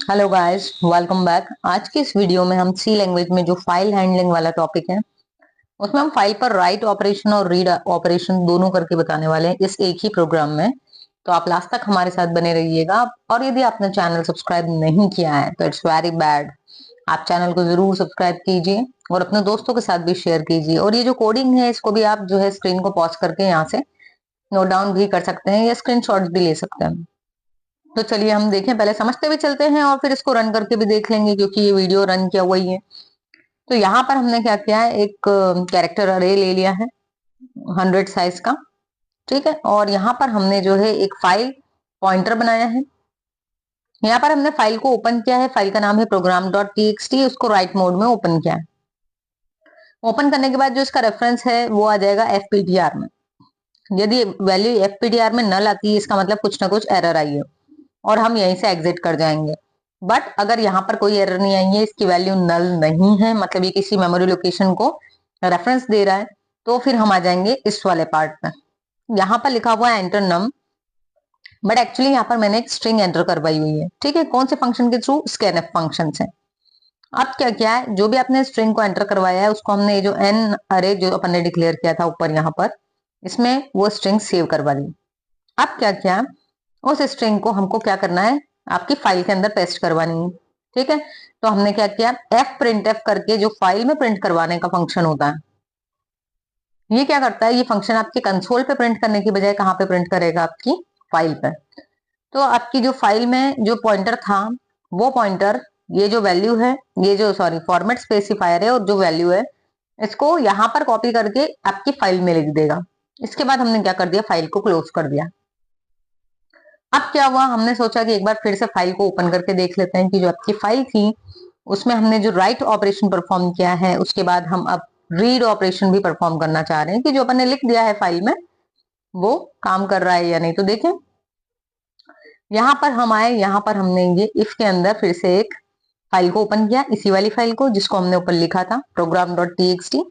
Hello guys, welcome back. आज की इस वीडियो में हम सी लैंग्वेज में जो फाइल हैंडलिंग वाला टॉपिक है उसमें हम फाइल पर राइट ऑपरेशन और रीड ऑपरेशन दोनों करके बताने वाले हैं इस एक ही प्रोग्राम में। तो आप लास्ट तक हमारे साथ बने रहिएगा। और यदि आपने चैनल सब्सक्राइब नहीं किया है तो इट्स वेरी बैड। आप चैनल को जरूर सब्सक्राइब कीजिए और अपने दोस्तों के साथ भी शेयर कीजिए। और ये जो कोडिंग है इसको भी आप जो है स्क्रीन को पॉज करके यहाँ से नोट डाउन भी कर सकते हैं या स्क्रीन भी ले सकते हैं। तो चलिए हम देखें, पहले समझते हुए चलते हैं और फिर इसको रन करके भी देख लेंगे क्योंकि ये वीडियो रन किया हुआ ही है। तो यहाँ पर हमने क्या किया है, एक कैरेक्टर अरे ले लिया है 100 साइज का। ठीक है, और यहाँ पर हमने जो है एक फाइल पॉइंटर बनाया है। यहाँ पर हमने फाइल को ओपन किया है, फाइल का नाम है program.txt। उसको राइट मोड में ओपन किया है। ओपन करने के बाद जो इसका रेफरेंस है वो आ जाएगा fptr में। यदि वैल्यू fptr में नल आती है इसका मतलब कुछ ना कुछ एरर आई है और हम यहीं से एग्जिट कर जाएंगे। बट अगर यहाँ पर कोई एरर नहीं आई है, इसकी वैल्यू नल नहीं है, मतलब ये किसी मेमोरी लोकेशन को रेफरेंस दे रहा है, तो फिर हम आ जाएंगे इस वाले पार्ट में। यहाँ पर लिखा हुआ है एंटर नम, बट एक्चुअली यहाँ पर मैंने एक स्ट्रिंग एंटर करवाई हुई है। ठीक है, कौन से फंक्शन के थ्रू? स्कैनफ फंक्शन से। अब क्या क्या है, जो भी आपने स्ट्रिंग को एंटर करवाया है उसको हमने जो एन अरे जो अपन ने डिक्लेयर किया था ऊपर यहाँ पर, इसमें वो स्ट्रिंग सेव करवा दी। अब क्या क्या, उस स्ट्रिंग को हमको क्या करना है, आपकी फाइल के अंदर पेस्ट करवानी है। ठीक है, तो हमने क्या किया, एफ प्रिंट एफ करके जो फाइल में प्रिंट करवाने का फंक्शन होता है, ये क्या करता है, ये फंक्शन आपके कंसोल पे प्रिंट करने की बजाय कहाँ पे प्रिंट करेगा, आपकी फाइल पे। तो आपकी जो फाइल में जो पॉइंटर था वो पॉइंटर, ये जो वैल्यू है, ये जो सॉरी फॉर्मेट स्पेसिफायर है और जो वैल्यू है, इसको यहाँ पर कॉपी करके आपकी फाइल में लिख देगा। इसके बाद हमने क्या कर दिया, फाइल को क्लोज कर दिया। अब क्या हुआ, हमने सोचा कि एक बार फिर से फाइल को ओपन करके देख लेते हैं कि जो आपकी फाइल थी उसमें हमने जो राइट ऑपरेशन परफॉर्म किया है उसके बाद हम अब रीड ऑपरेशन भी परफॉर्म करना चाह रहे हैं कि जो अपन ने लिख दिया है फाइल में वो काम कर रहा है या नहीं। तो देखें, यहाँ पर हम आए, यहाँ पर हमने ये इफ के अंदर फिर से एक फाइल को ओपन किया, इसी वाली फाइल को जिसको हमने ऊपर लिखा था program.txt,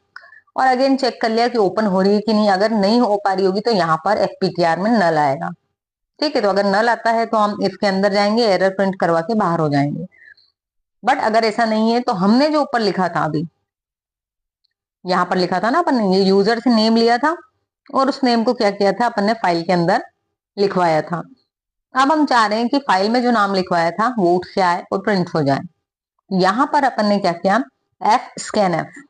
और अगेन चेक कर लिया कि ओपन हो रही है कि नहीं। अगर नहीं हो पा रही होगी तो यहाँ पर fptr में नल आएगा। ठीक है, तो अगर नल आता है तो हम इफ के अंदर जाएंगे, एरर प्रिंट करवा के बाहर हो जाएंगे। बट अगर ऐसा नहीं है तो हमने जो ऊपर लिखा था, अभी यहाँ पर लिखा था ना अपन ने, ये यूजर से नेम लिया था और उस नेम को क्या किया था, अपन ने फाइल के अंदर लिखवाया था। अब हम चाह रहे हैं कि फाइल में जो नाम लिखवाया था वो उठ के आए और प्रिंट हो जाए। यहाँ पर अपन ने क्या किया, एफ स्कैन एफ,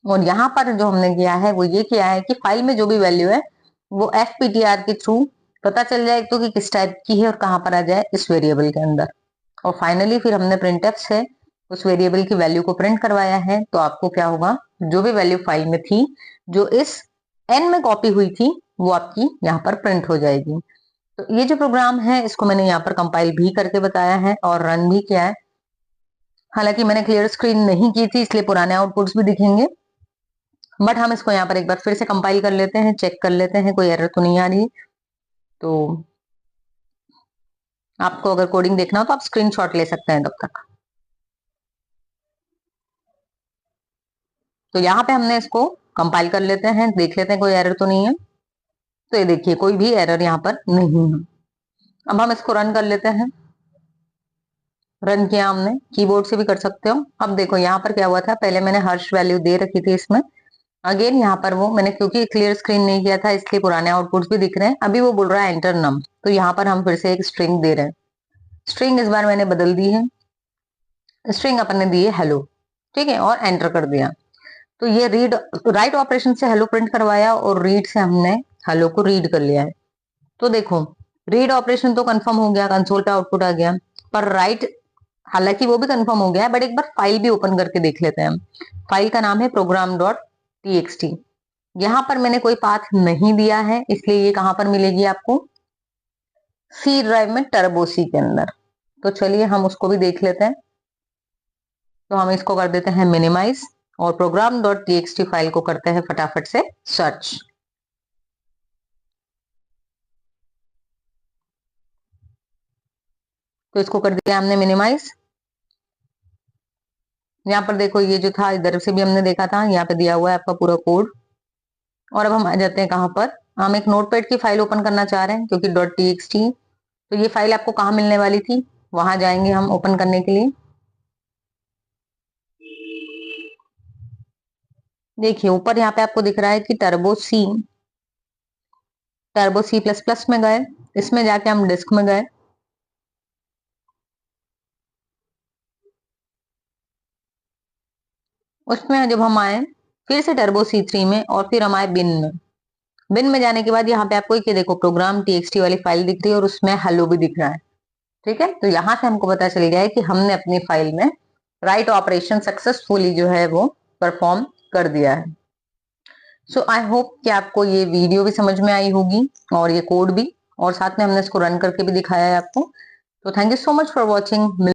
और यहाँ पर जो हमने किया है वो ये किया है कि फाइल में जो भी वैल्यू है वो एफ के थ्रू पता चल जाए तो कि किस टाइप की है और कहाँ पर आ जाए, इस वेरिएबल के अंदर। और फाइनली फिर हमने प्रिंट एफ से उस वेरिएबल की वैल्यू को प्रिंट करवाया है। तो आपको क्या होगा, जो भी वैल्यू फाइल में थी जो इस एन में कॉपी हुई थी वो आपकी यहाँ पर प्रिंट हो जाएगी। तो ये जो प्रोग्राम है इसको मैंने यहाँ पर कंपाइल भी करके बताया है और रन भी किया है। हालांकि मैंने क्लियर स्क्रीन नहीं की थी इसलिए पुराने आउटपुट्स भी दिखेंगे, बट हम इसको यहाँ पर एक बार फिर से कंपाइल कर लेते हैं, चेक कर लेते हैं कोई एरर तो नहीं आ रही। तो आपको अगर कोडिंग देखना हो तो आप स्क्रीनशॉट ले सकते हैं तब तक। तो यहाँ पे हमने इसको कंपाइल कर लेते हैं, देख लेते हैं कोई एरर तो नहीं है। तो ये देखिए कोई भी एरर यहाँ पर नहीं है। अब हम इसको रन कर लेते हैं। रन किया हमने, कीबोर्ड से भी कर सकते हो। अब देखो यहाँ पर क्या हुआ था, पहले मैंने हर्ष वैल्यू दे रखी थी इसमें, अगेन यहाँ पर वो मैंने क्योंकि क्लियर स्क्रीन नहीं किया था इसलिए पुराने आउटपुट्स भी दिख रहे हैं। अभी वो बोल रहा है एंटर नम, तो यहाँ पर हम फिर से एक स्ट्रिंग दे रहे हैं। स्ट्रिंग इस बार मैंने बदल दी है, स्ट्रिंग अपन ने दी है हेलो। ठीक है, और एंटर कर दिया। तो ये रीड राइट ऑपरेशन से हेलो प्रिंट करवाया और रीड से हमने हेलो को रीड कर लिया है। तो देखो रीड ऑपरेशन तो कंफर्म हो गया, कंसोल पे आउटपुट आ गया, पर राइट हालांकि वो भी कंफर्म हो गया है, बट एक बार फाइल भी ओपन करके देख लेते हैं हम। फाइल का नाम है program.txt। यहाँ पर मैंने कोई पाथ नहीं दिया है इसलिए ये कहां पर मिलेगी आपको, सी ड्राइव में टर्बो सी के अंदर। तो चलिए हम उसको भी देख लेते हैं। तो हम इसको कर देते हैं मिनिमाइज और program.txt फाइल को करते हैं फटाफट से सर्च। तो इसको कर दिया हमने मिनिमाइज। यहाँ पर देखो ये जो था इधर से भी हमने देखा था, यहाँ पे दिया हुआ है आपका पूरा कोड। और अब हम आ जाते हैं कहां पर, हम एक नोटपैड की फाइल ओपन करना चाह रहे हैं क्योंकि .txt। तो ये फाइल आपको कहाँ मिलने वाली थी, वहां जाएंगे हम ओपन करने के लिए। देखिए ऊपर यहाँ पे आपको दिख रहा है कि टर्बो सी प्लस प्लस में गए, इसमें जाके हम डिस्क में गए। उसमें जब हम आए फिर से टर्बो C3 में और फिर हम आए बिन में। बिन में जाने के बाद यहाँ पे आपको ये देखो प्रोग्राम txt वाली फाइल दिख रही है और उसमें हेलो भी दिख रहा है। ठीक है, तो यहाँ से हमको पता चल गया है कि हमने अपनी फाइल में राइट ऑपरेशन सक्सेसफुली जो है वो परफॉर्म कर दिया है। सो आई होप कि आपको ये वीडियो भी समझ में आई होगी और ये कोड भी, और साथ में हमने इसको रन करके भी दिखाया है आपको। तो thank you so much for watching.